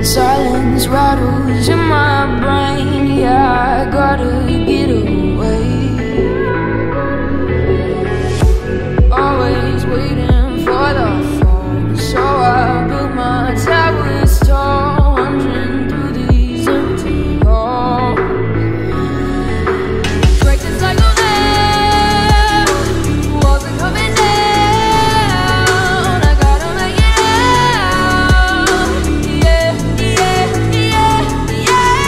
Silence rattles in my brain. Yeah, I gotta get away. Always waiting for the phone, so I built my towers tall, wandering through these empty halls. Break the cycle now, walls are coming down. I gotta make it out. Yeah, yeah, yeah, yeah.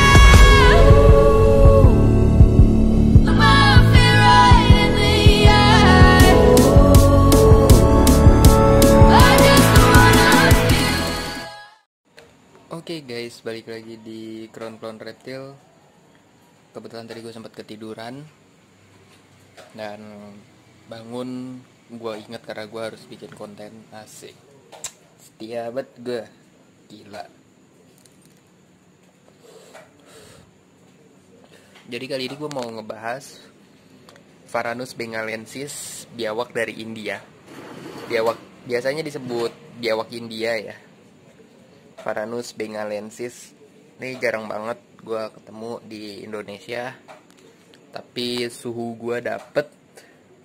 Look my fear right in the eye. I just wanna feel. Oke guys, balik lagi di Crown Reptil. Kebetulan tadi gue sempat ketiduran dan bangun, gue inget karena gue harus bikin konten. Asik, setia banget gue, gila. Jadi kali ini gue mau ngebahas Varanus bengalensis, biawak dari India. Biawak biasanya disebut biawak India ya. Varanus bengalensis ini jarang banget gue ketemu di Indonesia, tapi suhu gue dapet,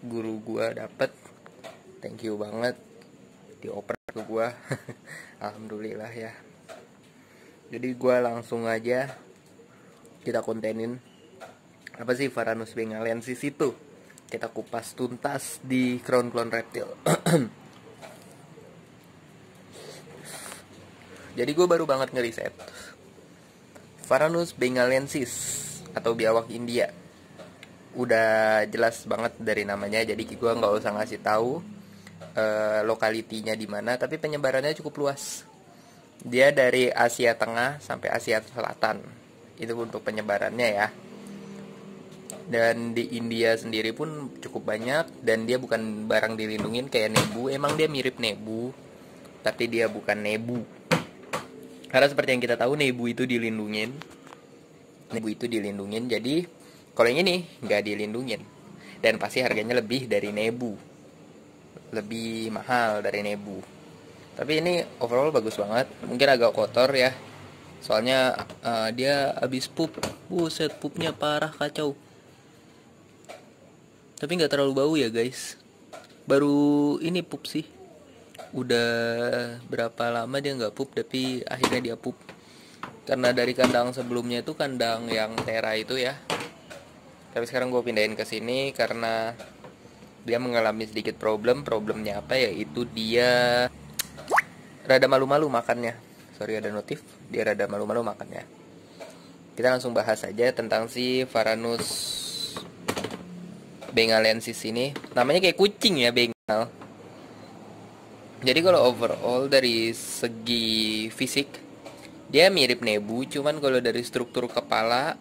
guru gue dapet, thank you banget dioper ke gue. Alhamdulillah ya. Jadi gue langsung aja kita kontenin apa sih Varanus bengalensis itu, kita kupas tuntas di Crown Reptil. Jadi gue baru banget ngeriset Varanus bengalensis atau biawak India. Udah jelas banget dari namanya, jadi gue nggak usah ngasih tahu lokalitinya di mana, tapi penyebarannya cukup luas. Dia dari Asia Tengah sampai Asia Selatan. Itu untuk penyebarannya ya. Dan di India sendiri pun cukup banyak, dan dia bukan barang dilindungin kayak nebu. Emang dia mirip nebu, tapi dia bukan nebu. Karena seperti yang kita tahu, nebu itu dilindungin. Jadi kalau yang ini nggak dilindungin, dan pasti harganya lebih dari nebu, lebih mahal dari nebu. Tapi ini overall bagus banget. Mungkin agak kotor ya, soalnya dia habis pup. Buset, pupnya parah, kacau. Tapi nggak terlalu bau ya guys. Baru ini pup sih. Udah berapa lama dia nggak pup, tapi akhirnya dia pup. Karena dari kandang sebelumnya itu kandang yang tera itu ya. Tapi sekarang gue pindahin ke sini karena dia mengalami sedikit problemnya apa, yaitu dia rada malu-malu makannya. Sorry ada notif, dia rada malu-malu makannya. Kita langsung bahas aja tentang si Varanus bengalensis ini. Namanya kayak kucing ya, bengal. Jadi kalau overall dari segi fisik dia mirip nebu, cuman kalau dari struktur kepala,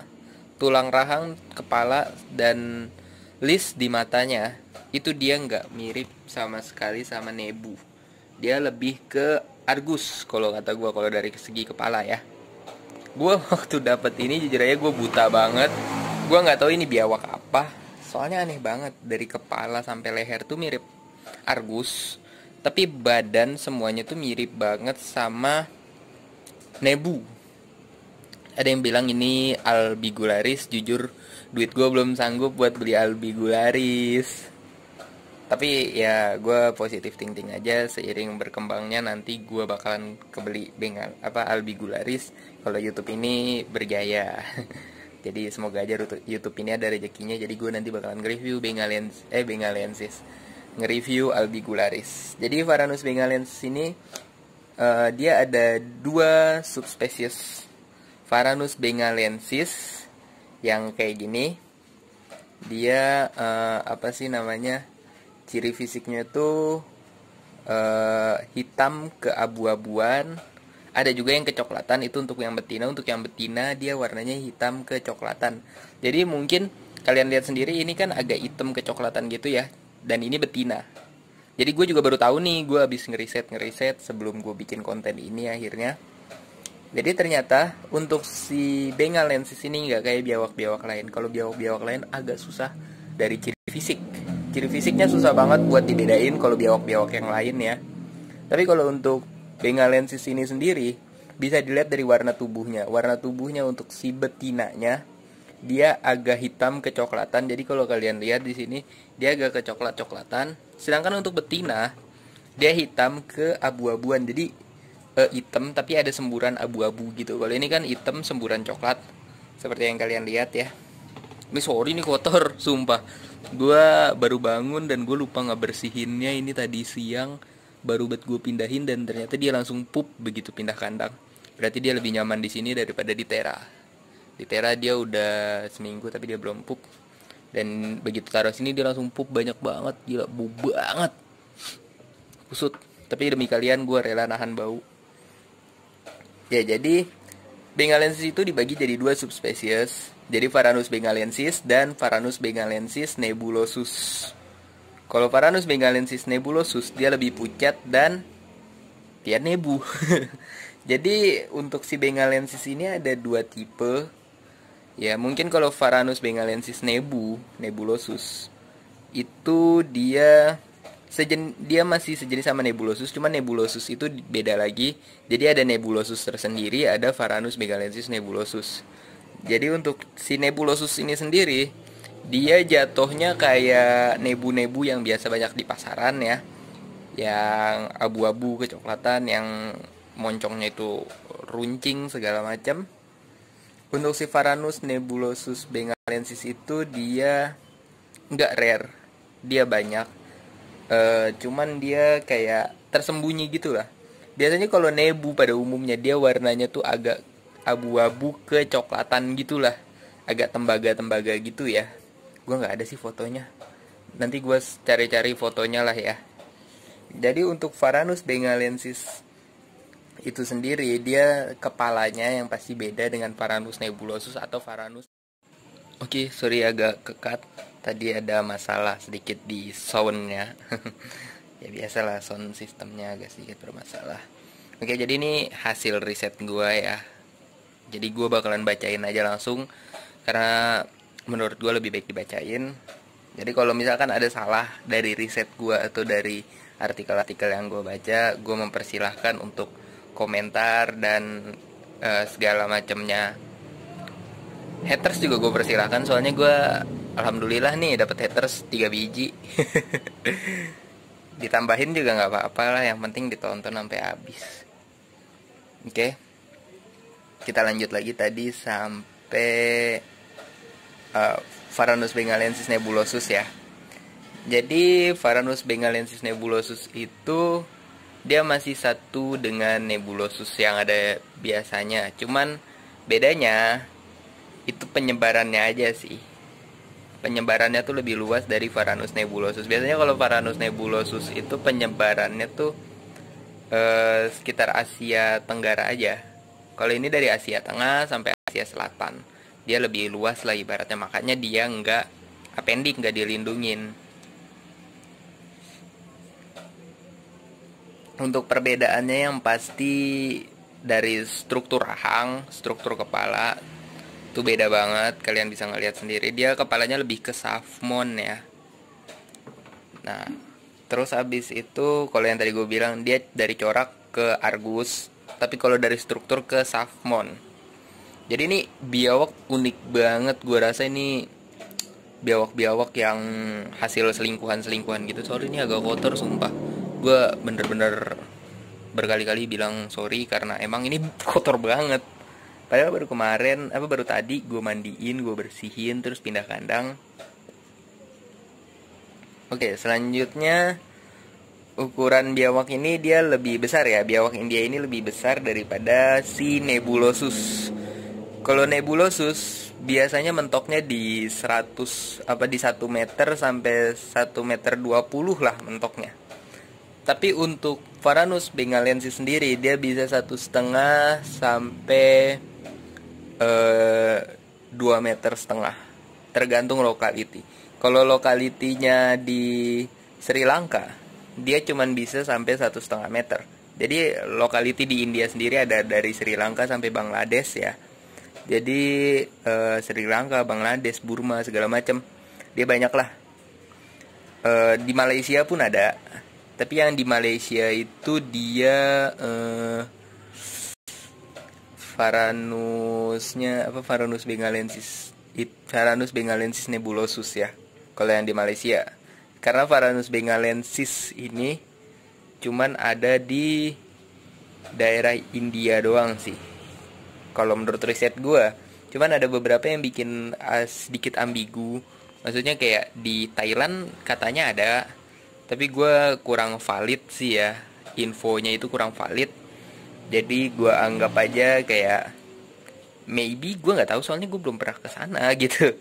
tulang rahang kepala, dan list di matanya, itu dia nggak mirip sama sekali sama nebu. Dia lebih ke Argus kalau kata gue, kalau dari segi kepala ya. Gue waktu dapet ini jujur aja gue buta banget. Gue nggak tahu ini biawak apa, soalnya aneh banget. Dari kepala sampai leher tuh mirip Argus, tapi badan semuanya tuh mirip banget sama nebu. Ada yang bilang ini albigularis. Jujur duit gue belum sanggup buat beli albigularis, tapi ya gue positif thinking aja. Seiring berkembangnya nanti gue bakalan kebeli albigularis kalau YouTube ini berjaya. Jadi semoga aja YouTube ini ada rezekinya. Jadi gue nanti bakalan nge-review bengalensis, nge-review albigularis. Jadi Varanus bengalensis ini dia ada dua subspesies. Varanus bengalensis yang kayak gini, dia apa sih namanya, ciri fisiknya tuh hitam keabu-abuan. Ada juga yang kecoklatan, itu untuk yang betina. Untuk yang betina dia warnanya hitam kecoklatan. Jadi mungkin kalian lihat sendiri, ini kan agak hitam kecoklatan gitu ya. Dan ini betina. Jadi gue juga baru tahu nih, gue habis ngeriset sebelum gue bikin konten ini akhirnya. Jadi ternyata untuk si bengalensis ini nggak kayak biawak-biawak lain. Kalau biawak-biawak lain agak susah dari ciri fisik. Ciri fisiknya susah banget buat dibedain kalau biawak-biawak yang lain ya. Tapi kalau untuk bengalensis ini sendiri, bisa dilihat dari warna tubuhnya. Warna tubuhnya untuk si betinanya dia agak hitam kecoklatan. Jadi kalau kalian lihat di sini dia agak kecoklat-coklatan. Sedangkan untuk betina dia hitam ke abu-abuan. Jadi hitam tapi ada semburan abu-abu gitu. Kalau ini kan hitam semburan coklat seperti yang kalian lihat ya. Ini sorry nih kotor, sumpah. Gue baru bangun dan gue lupa ngebersihinnya. Ini tadi siang baru buat gue pindahin dan ternyata dia langsung pup begitu pindah kandang. Berarti dia lebih nyaman di sini daripada di Tera. Di Tera dia udah seminggu tapi dia belum pup. Dan begitu taruh sini dia langsung pup banyak banget, gila bau banget. Kusut. Tapi demi kalian gue rela nahan bau. Ya jadi bengalensis itu dibagi jadi dua subspesies. Jadi Varanus bengalensis dan Varanus bengalensis nebulosus. Kalau Varanus bengalensis nebulosus dia lebih pucat dan dia nebu. Jadi untuk si bengalensis ini ada dua tipe. Ya mungkin kalau Varanus bengalensis nebulosus itu dia masih sejenis sama nebulosus, cuman nebulosus itu beda lagi. Jadi ada nebulosus tersendiri, ada Varanus bengalensis nebulosus. Jadi untuk si nebulosus ini sendiri dia jatuhnya kayak nebu-nebu yang biasa banyak di pasaran ya, yang abu-abu kecoklatan, yang moncongnya itu runcing segala macam. Untuk si Varanus nebulosus bengalensis itu dia nggak rare, dia banyak. Cuman dia kayak tersembunyi gitu lah. Biasanya kalau nebu pada umumnya dia warnanya tuh agak abu-abu kecoklatan gitulah, agak tembaga-tembaga gitu ya. Gue nggak ada sih fotonya, nanti gue cari-cari fotonya lah ya. Jadi untuk Varanus bengalensis itu sendiri dia kepalanya yang pasti beda dengan Varanus nebulosus atau Varanus. Oke, sorry agak kekat. Tadi ada masalah sedikit di soundnya. Ya biasalah, sound sistemnya agak sedikit bermasalah. Oke, jadi ini hasil riset gue ya. Jadi gue bakalan bacain aja langsung karena menurut gue lebih baik dibacain. Jadi kalau misalkan ada salah dari riset gue atau dari artikel-artikel yang gue baca, gue mempersilahkan untuk komentar dan segala macamnya. Haters juga gue persilahkan, soalnya gue alhamdulillah nih dapat haters 3 biji. Ditambahin juga nggak apa-apa lah, yang penting ditonton sampai habis. Oke, kita lanjut lagi tadi sampai Varanus bengalensis nebulosus ya. Jadi Varanus bengalensis nebulosus itu dia masih satu dengan nebulosus yang ada biasanya. Cuman bedanya itu penyebarannya aja sih. Penyebarannya tuh lebih luas dari Varanus nebulosus. Biasanya kalau Varanus nebulosus itu penyebarannya tuh sekitar Asia Tenggara aja. Kalau ini dari Asia Tengah sampai Asia Selatan. Dia lebih luas lah ibaratnya. Makanya dia nggak apendik, nggak dilindungin. Untuk perbedaannya yang pasti dari struktur rahang, struktur kepala itu beda banget. Kalian bisa ngeliat sendiri, dia kepalanya lebih ke Safmon ya. Nah, terus habis itu kalau yang tadi gue bilang dia dari corak ke Argus, tapi kalau dari struktur ke Safmon. Jadi ini biawak unik banget. Gue rasa ini biawak-biawak yang hasil selingkuhan-selingkuhan gitu. Sorry ini agak kotor sumpah. Gue bener-bener berkali-kali bilang sorry karena emang ini kotor banget. Padahal baru tadi gue mandiin, gue bersihin, terus pindah kandang. Oke, selanjutnya ukuran biawak ini dia lebih besar ya. Biawak India ini lebih besar daripada si nebulosus. Kalau nebulosus biasanya mentoknya di 100 di 1 meter sampai 1 meter 20 lah mentoknya. Tapi untuk Varanus bengalensis sendiri dia bisa 1,5 sampai 2,5 meter, tergantung lokality. Kalau lokalitinya di Sri Lanka dia cuman bisa sampai 1,5 meter. Jadi lokality di India sendiri ada dari Sri Lanka sampai Bangladesh ya. Jadi Sri Lanka, Bangladesh, Burma segala macam dia banyak lah. Di Malaysia pun ada. Tapi yang di Malaysia itu dia Varanusnya apa, Varanus bengalensis nebulosus ya, kalau yang di Malaysia. Karena Varanus bengalensis ini cuman ada di daerah India doang sih, kalau menurut riset gue. Cuman ada beberapa yang bikin sedikit ambigu. Maksudnya kayak di Thailand katanya ada, tapi gue kurang valid sih ya, infonya itu kurang valid. Jadi gue anggap aja kayak maybe, gue nggak tahu soalnya gue belum pernah ke sana gitu.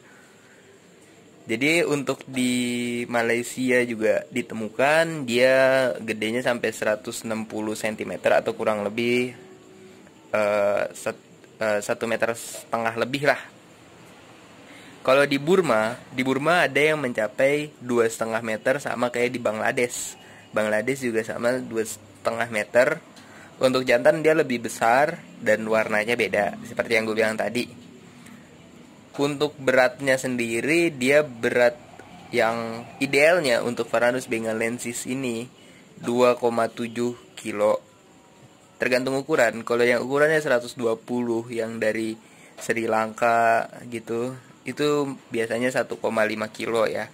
Jadi untuk di Malaysia juga ditemukan, dia gedenya sampai 160 cm atau kurang lebih 1,5 meter lebih lah. Kalau di Burma ada yang mencapai 2,5 meter, sama kayak di Bangladesh. Bangladesh juga sama 2,5 meter. Untuk jantan dia lebih besar dan warnanya beda, seperti yang gue bilang tadi. Untuk beratnya sendiri, dia berat yang idealnya untuk Varanus bengalensis ini 2,7 kilo. Tergantung ukuran. Kalau yang ukurannya 120 yang dari Sri Lanka gitu, itu biasanya 1,5 kilo ya.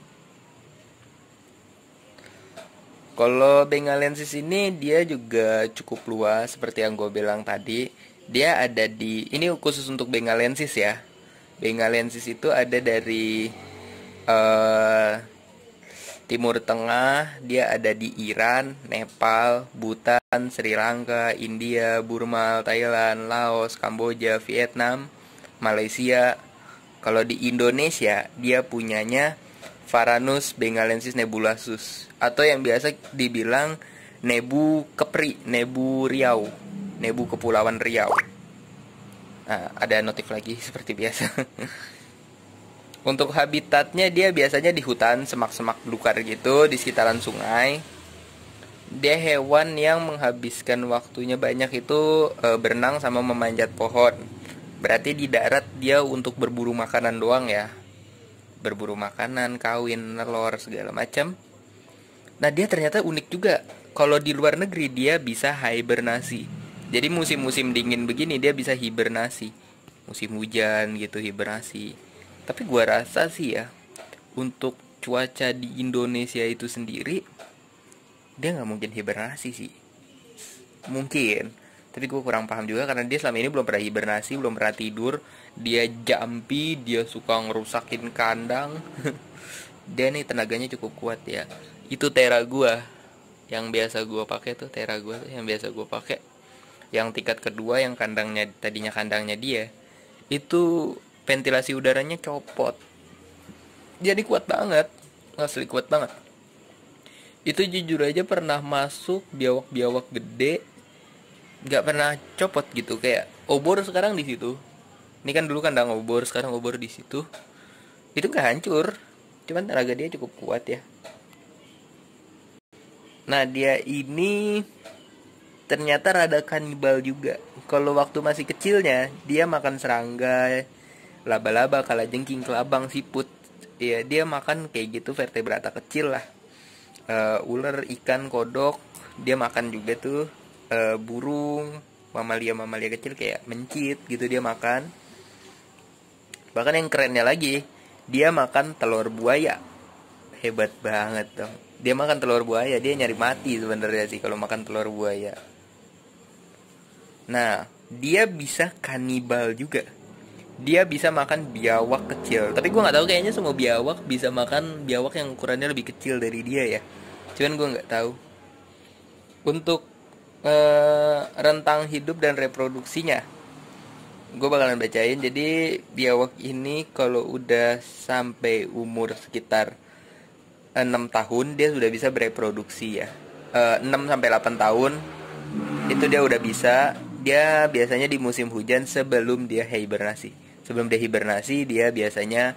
Kalau bengalensis ini dia juga cukup luas seperti yang gue bilang tadi. Dia ada di, ini khusus untuk bengalensis ya. Bengalensis itu ada dari Timur Tengah, dia ada di Iran, Nepal, Bhutan, Sri Lanka, India, Burma, Thailand, Laos, Kamboja, Vietnam, Malaysia. Kalau di Indonesia, dia punyanya Varanus bengalensis nebulosus, atau yang biasa dibilang nebu kepri, nebu Riau, nebu Kepulauan Riau. Nah, ada notif lagi seperti biasa. Untuk habitatnya dia biasanya di hutan, semak-semak belukar gitu, di sekitaran sungai. Dia hewan yang menghabiskan waktunya banyak itu berenang sama memanjat pohon. Berarti di darat dia untuk berburu makanan doang ya. Berburu makanan, kawin, nelor, segala macam. Nah, dia ternyata unik juga. Kalau di luar negeri dia bisa hibernasi. Jadi musim-musim dingin begini dia bisa hibernasi. Musim hujan gitu hibernasi. Tapi gua rasa sih ya, untuk cuaca di Indonesia itu sendiri, dia nggak mungkin hibernasi sih. Mungkin, tapi gue kurang paham juga karena dia selama ini belum pernah hibernasi, belum pernah tidur. Dia jumpy, dia suka ngerusakin kandang. Dia nih tenaganya cukup kuat ya. Itu tera gue yang biasa gue pakai tuh, tera gue tuh yang biasa gue pakai. Yang tingkat kedua yang kandangnya tadinya kandangnya dia, itu ventilasi udaranya copot. Jadi kuat banget, asli kuat banget. Itu jujur aja pernah masuk biawak-biawak gede, nggak pernah copot gitu. Kayak obor sekarang di situ. Ini kan dulu kandang obor, sekarang obor di situ. Itu nggak hancur, cuman tenaga dia cukup kuat ya. Nah, dia ini ternyata rada kanibal juga. Kalau waktu masih kecilnya dia makan serangga, laba-laba, kalajengking, kelabang, siput. Ya, dia makan kayak gitu vertebrata kecil lah. Ular, ikan, kodok, dia makan juga tuh. Burung, mamalia kecil kayak mencit gitu dia makan. Bahkan yang kerennya lagi, dia makan telur buaya. Hebat banget dong. Dia makan telur buaya, dia nyari mati sebenarnya sih kalau makan telur buaya. Nah, dia bisa kanibal juga. Dia bisa makan biawak kecil. Tapi gue nggak tahu, kayaknya semua biawak bisa makan biawak yang ukurannya lebih kecil dari dia ya. Cuman gue nggak tahu. Untuk rentang hidup dan reproduksinya, gue bakalan bacain. Jadi biawak ini kalau udah sampai umur sekitar 6 tahun dia sudah bisa bereproduksi ya. 6 sampai 8 tahun itu dia udah bisa. Dia biasanya di musim hujan sebelum dia hibernasi. Sebelum dia hibernasi dia biasanya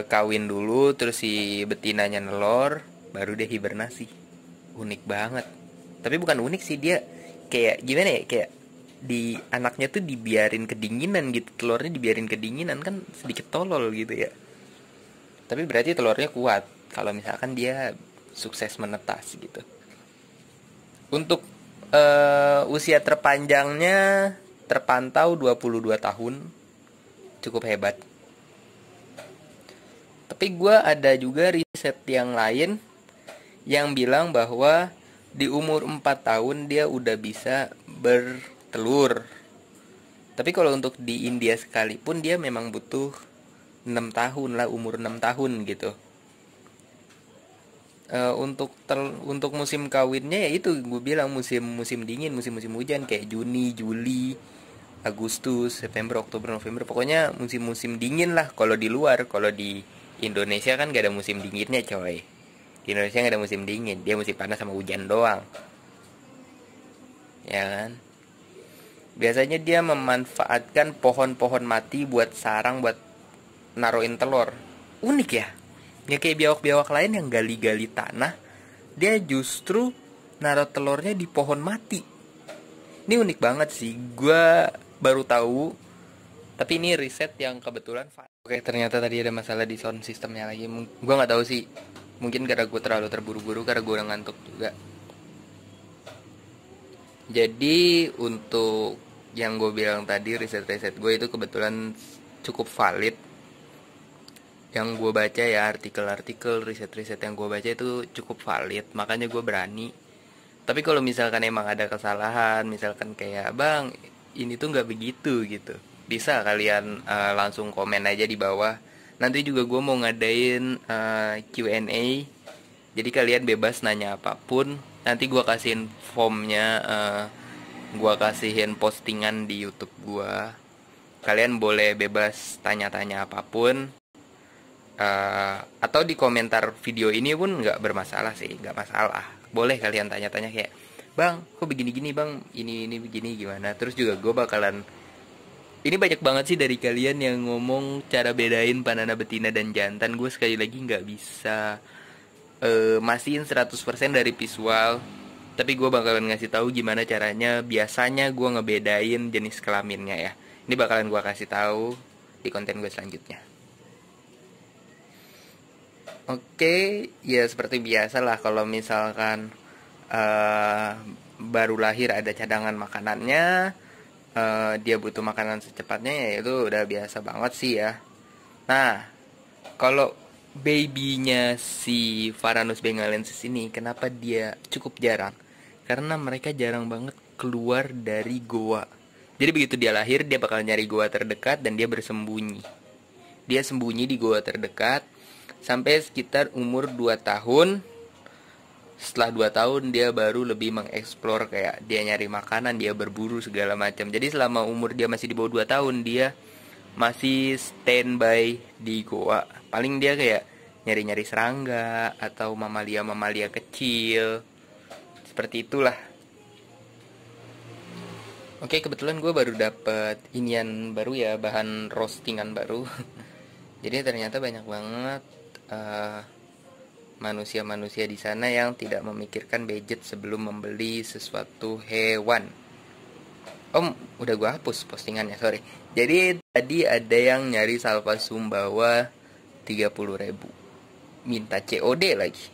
kawin dulu, terus si betinanya nelor, baru dia hibernasi. Unik banget. Tapi bukan unik sih, dia kayak gimana ya, kayak di anaknya tuh dibiarin kedinginan gitu, telurnya dibiarin kedinginan, kan sedikit tolol gitu ya. Tapi berarti telurnya kuat kalau misalkan dia sukses menetas gitu. Untuk usia terpanjangnya terpantau 22 tahun. Cukup hebat. Tapi gue ada juga riset yang lain yang bilang bahwa di umur 4 tahun dia udah bisa bertelur. Tapi kalau untuk di India sekalipun dia memang butuh 6 tahun lah, umur 6 tahun gitu. Untuk musim kawinnya ya itu gue bilang musim dingin, musim hujan kayak Juni, Juli, Agustus, September, Oktober, November. Pokoknya musim dingin lah kalau di luar. Kalau di Indonesia kan gak ada musim dinginnya coy. Di Indonesia gak ada musim dingin, dia musim panas sama hujan doang. Ya kan? Biasanya dia memanfaatkan pohon-pohon mati buat sarang, buat naruhin telur. Unik ya? Ya kayak biawak-biawak lain yang gali-gali tanah, dia justru naruh telurnya di pohon mati. Ini unik banget sih, gue baru tahu. Tapi ini riset yang kebetulan. Oke, ternyata tadi ada masalah di sound systemnya lagi. Gue nggak tahu sih, mungkin karena gue terlalu terburu-buru, karena gue udah ngantuk juga. Jadi untuk yang gue bilang tadi, riset-riset gue itu kebetulan cukup valid. Yang gue baca ya, artikel-artikel, riset-riset yang gue baca itu cukup valid, makanya gue berani. Tapi kalau misalkan emang ada kesalahan, misalkan kayak bang ini tuh nggak begitu gitu, bisa kalian langsung komen aja di bawah. Nanti juga gue mau ngadain Q&A, jadi kalian bebas nanya apapun. Nanti gue kasihin formnya, gue kasihin postingan di YouTube gue. Kalian boleh bebas tanya-tanya apapun. Atau di komentar video ini pun nggak bermasalah sih, nggak masalah. Boleh kalian tanya-tanya kayak, bang, kok begini-gini bang, ini begini gimana. Terus juga gue bakalan, ini banyak banget sih dari kalian yang ngomong cara bedain panana betina dan jantan. Gue sekali lagi nggak bisa mastiin 100% dari visual. Tapi gue bakalan ngasih tahu gimana caranya. Biasanya gue ngebedain jenis kelaminnya ya. Ini bakalan gue kasih tahu di konten gue selanjutnya. Oke, ya seperti biasa lah kalau misalkan baru lahir ada cadangan makanannya, dia butuh makanan secepatnya, ya itu udah biasa banget sih ya. Nah, kalau babynya si Varanus bengalensis ini, kenapa dia cukup jarang? Karena mereka jarang banget keluar dari goa. Jadi begitu dia lahir, dia bakal nyari goa terdekat dan dia bersembunyi. Dia sembunyi di goa terdekat sampai sekitar umur 2 tahun. Setelah 2 tahun dia baru lebih mengeksplor, kayak dia nyari makanan, dia berburu segala macam. Jadi selama umur dia masih di bawah 2 tahun, dia masih standby di goa. Paling dia kayak nyari-nyari serangga atau mamalia-mamalia kecil. Seperti itulah. Oke, kebetulan gue baru dapet inian baru ya, bahan roastingan baru. Jadi ternyata banyak banget manusia-manusia di sana yang tidak memikirkan budget sebelum membeli sesuatu hewan. Udah gue hapus postingannya, sorry. Jadi tadi ada yang nyari salva sumbawa 30.000, minta COD lagi.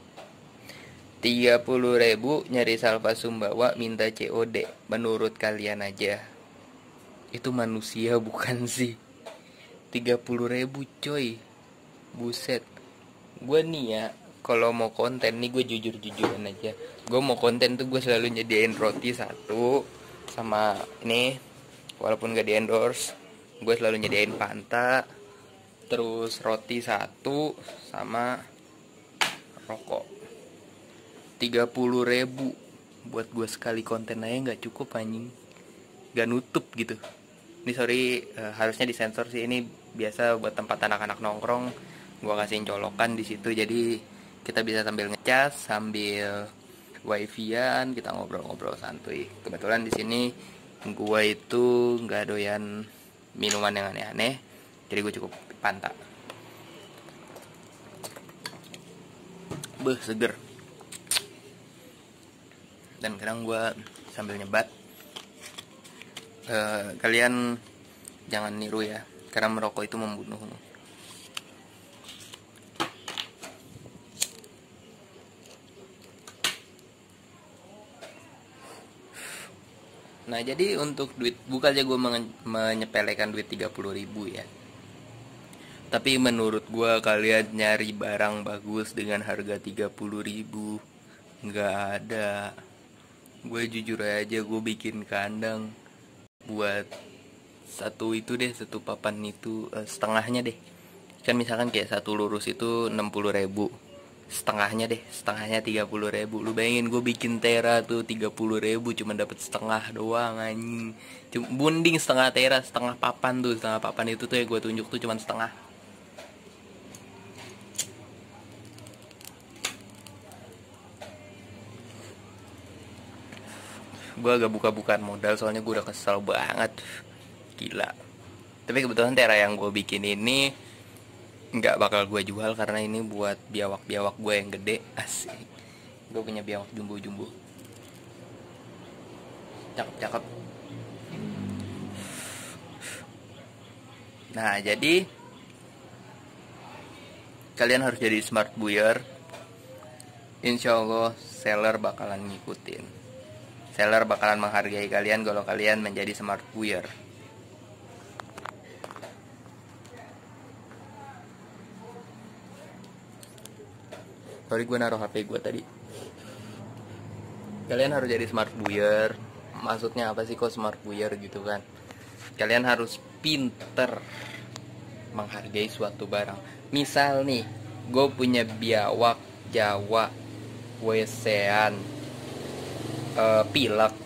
30.000 nyari salva sumbawa minta COD. Menurut kalian aja, itu manusia bukan sih? 30.000 coy, buset. Gue nih ya, kalau mau konten nih, gue jujur-jujuran aja. Gue mau konten tuh gue selalu nyediain roti satu sama ini, walaupun gak di endorse, gue selalu nyediain Fanta, terus roti satu sama rokok. 30.000 buat gue sekali konten aja gak cukup anjing, gak nutup gitu. Ini sorry, harusnya disensor sih, ini biasa buat tempat anak-anak nongkrong. Gue kasihin colokan di situ, jadi kita bisa sambil ngecas, sambil wifi-an, kita ngobrol-ngobrol santuy. Kebetulan di sini gue itu nggak doyan minuman yang aneh-aneh, jadi gue cukup Fanta. Seger. Dan sekarang gue sambil nyebat. Kalian jangan niru ya, karena merokok itu membunuh. Nah jadi untuk duit, bukannya gue menyepelekan duit 30.000 ya, tapi menurut gue kalian nyari barang bagus dengan harga 30.000 nggak ada. Gue jujur aja, gue bikin kandang buat satu itu deh, satu papan itu setengahnya deh. Kan misalkan kayak satu lurus itu 60.000, setengahnya 30.000. Lu bayangin gue bikin tera tuh 30.000 cuma dapat setengah doang anjing. Bunding setengah tera, setengah papan itu tuh ya gue tunjuk tuh cuma setengah. Gue agak buka-bukaan modal soalnya gue udah kesel banget, gila. Tapi kebetulan tera yang gue bikin ini nggak bakal gue jual karena ini buat biawak-biawak gue yang gede. Asik, gue punya biawak jumbo-jumbo, cakep-cakep. Nah jadi kalian harus jadi smart buyer. Insya Allah seller bakalan ngikutin. Seller bakalan menghargai kalian kalau kalian menjadi smart buyer. Sorry gue naruh HP gue tadi. Kalian harus jadi smart buyer. Maksudnya apa sih kok smart buyer gitu kan? Kalian harus pinter menghargai suatu barang. Misal nih, gue punya biawak Jawa, wesean, pilek,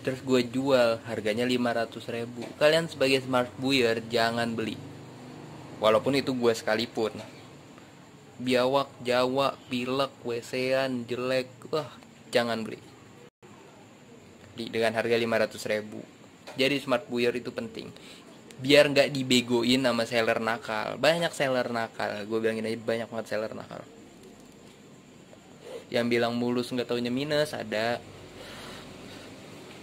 terus gue jual harganya 500.000. Kalian sebagai smart buyer jangan beli, walaupun itu gue sekalipun. Biawak Jawa, pilek, wesean, jelek, wah jangan beli dengan harga 500.000. Jadi smart buyer itu penting, biar nggak dibegoin sama seller nakal. Banyak seller nakal, gue bilangin aja banyak banget seller nakal. Yang bilang mulus nggak taunya minus ada.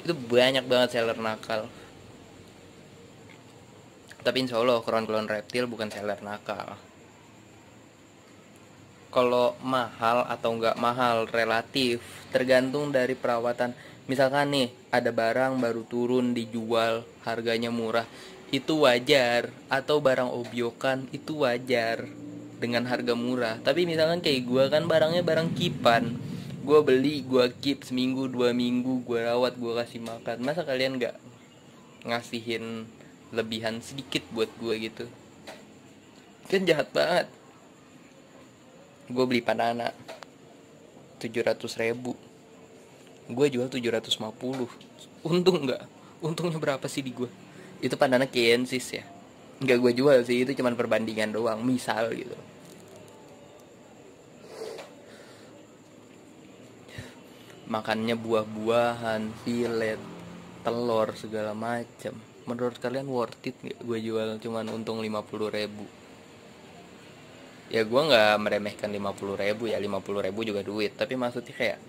Itu banyak banget seller nakal. Tapi insya Allah klon-klon reptil bukan seller nakal. Kalau mahal atau nggak mahal relatif tergantung dari perawatan. Misalkan nih ada barang baru turun dijual harganya murah, itu wajar. Atau barang obyokan itu wajar dengan harga murah. Tapi misalkan kayak gue kan barangnya barang kipan, gue beli, gue keep seminggu 2 minggu, gue rawat, gue kasih makan. Masa kalian gak ngasihin lebihan sedikit buat gue gitu? Kan jahat banget. Gue beli banana 700.000, gue jual 750. Untung gak? Untungnya berapa sih di gue? Itu banana Kensis ya, nggak gue jual sih, itu cuman perbandingan doang, misal gitu. Makannya buah-buahan, filet, telur segala macam. Menurut kalian worth it nggak gue jual cuman untung 50.000? Ya gue nggak meremehkan 50.000 ya, 50.000 juga duit. Tapi maksudnya kayak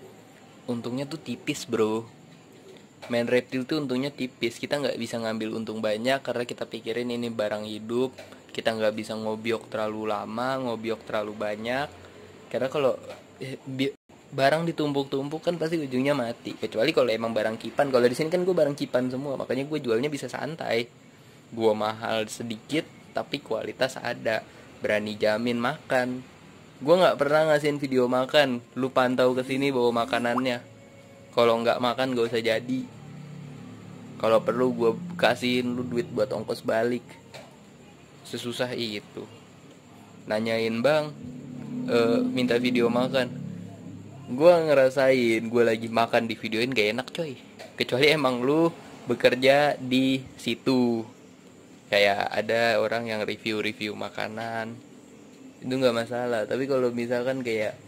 untungnya tuh tipis bro. Main reptil tuh untungnya tipis. Kita nggak bisa ngambil untung banyak karena kita pikirin ini barang hidup. Kita nggak bisa ngobiok terlalu lama, ngobiok terlalu banyak. Karena kalau barang ditumpuk-tumpuk kan pasti ujungnya mati. Kecuali kalau emang barang kipan. Kalau di sini kan gue barang kipan semua, makanya gue jualnya bisa santai. Gue mahal sedikit tapi kualitas ada. Berani jamin makan. Gue nggak pernah ngasihin video makan. Lu pantau kesini bawa makanannya. Kalau nggak makan gak usah jadi. Kalau perlu gue kasihin lu duit buat ongkos balik. Sesusah itu. Nanyain bang, minta video makan. Gue ngerasain gue lagi makan di videoin gak enak coy. Kecuali emang lu bekerja di situ. Kayak ada orang yang review makanan, itu nggak masalah. Tapi kalau misalkan kayak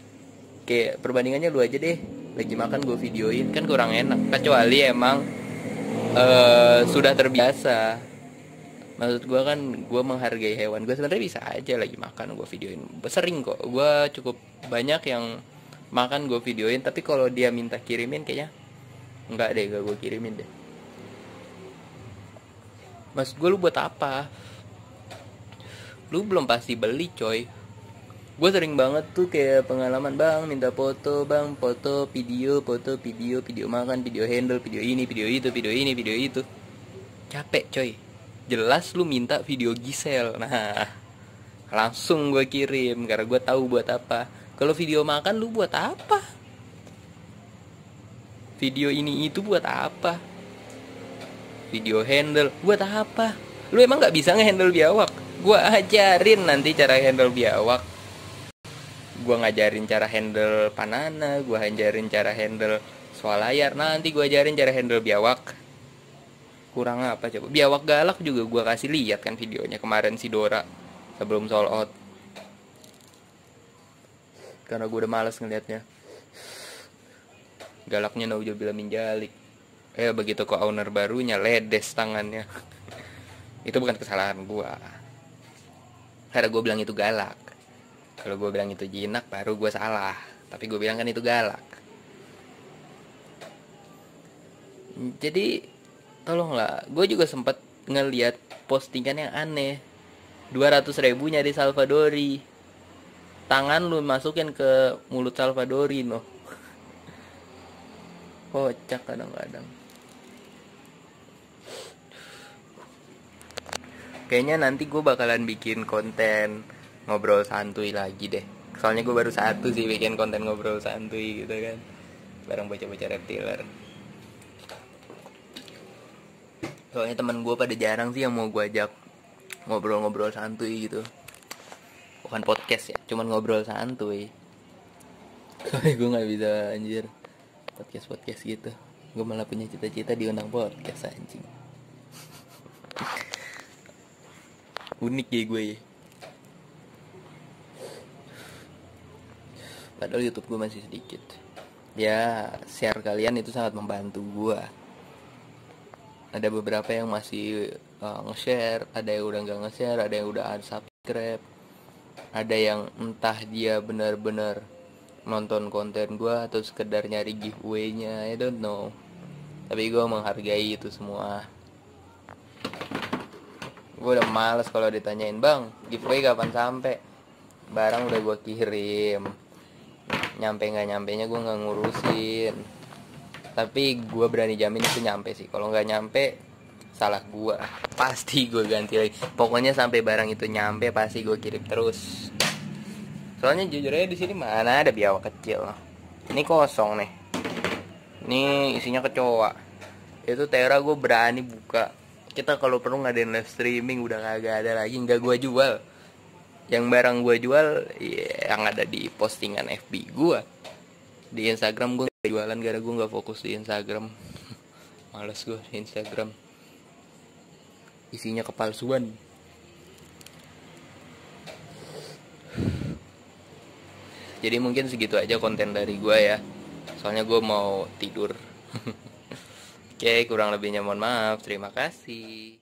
perbandingannya lu aja deh, lagi makan gue videoin, kan kurang enak. Kecuali emang sudah terbiasa. Maksud gue kan gue menghargai hewan. Gue sebenarnya bisa aja lagi makan gue videoin. Sering kok, gue cukup banyak yang makan gue videoin. Tapi kalau dia minta kirimin kayaknya enggak deh, gak gue kirimin deh. Mas gue, lu buat apa? Lu belum pasti beli coy. Gue sering banget tuh kayak pengalaman, bang minta foto, bang foto video, video makan, video handle, video ini, video itu, video ini, video itu. Capek coy. Jelas lu minta video Gisel. Nah, langsung gue kirim karena gue tahu buat apa. Kalau video makan lu buat apa? Video ini itu buat apa? Video handle buat apa? Lu emang nggak bisa ngehandle biawak? Gue ajarin nanti cara handle biawak. Gue ngajarin cara handle Panana, gue ajarin cara handle swalayan, nanti gue ajarin cara handle biawak. Kurang apa coba? Biawak galak juga gue kasih lihat kan videonya kemarin si Dora sebelum sold out. Karena gue udah males ngeliatnya. Galaknya nauzubillah min dzalik. Begitu ke owner barunya ledes tangannya. Itu bukan kesalahan gue. Karena gue bilang itu galak. Kalau gue bilang itu jinak baru gue salah. Tapi gue bilang kan itu galak. Jadi tolonglah. Gue juga sempat ngeliat postingan yang aneh. 200.000 nyari Salvadori. Tangan lu masukin ke mulut Salvadori noh. Kocak kadang-kadang. Kayaknya nanti gue bakalan bikin konten ngobrol santuy lagi deh. Soalnya gue baru satu sih bikin konten ngobrol santuy gitu kan, bareng bocah-bocah reptiler. Soalnya teman gue pada jarang sih yang mau gue ajak ngobrol-ngobrol santuy gitu. Bukan podcast ya, cuman ngobrol santuy. Soalnya gue nggak bisa anjir podcast gitu. Gue malah punya cita-cita diundang podcast anjing. Unik ya gue ya. Padahal YouTube gue masih sedikit. Ya, share kalian itu sangat membantu gue. Ada beberapa yang masih nge-share, ada yang udah gak nge-share, ada yang udah unsubscribe, ada yang entah dia benar-benar nonton konten gue atau sekedar nyari giveaway-nya, I don't know. Tapi gue menghargai itu semua. Gue udah males kalau ditanyain, bang giveaway kapan sampai? Barang udah gue kirim, nyampe nggak nyampenya gue nggak ngurusin. Tapi gue berani jamin itu nyampe sih. Kalau nggak nyampe salah gue, pasti gue ganti lagi. Pokoknya sampai barang itu nyampe pasti gue kirim terus. Soalnya jujur aja di sini mana ada biawak kecil. Ini kosong nih. Ini isinya kecoa. Itu Tera gue berani buka. Kita kalau perlu ngadain live streaming udah kagak ada lagi, nggak gue jual. Yang barang gue jual yang ada di postingan FB gue. Di Instagram gue gak jualan gara gue gak fokus di Instagram. Males gue di Instagram, isinya kepalsuan. Jadi mungkin segitu aja konten dari gue ya. Soalnya gue mau tidur. Oke, kurang lebihnya mohon maaf. Terima kasih.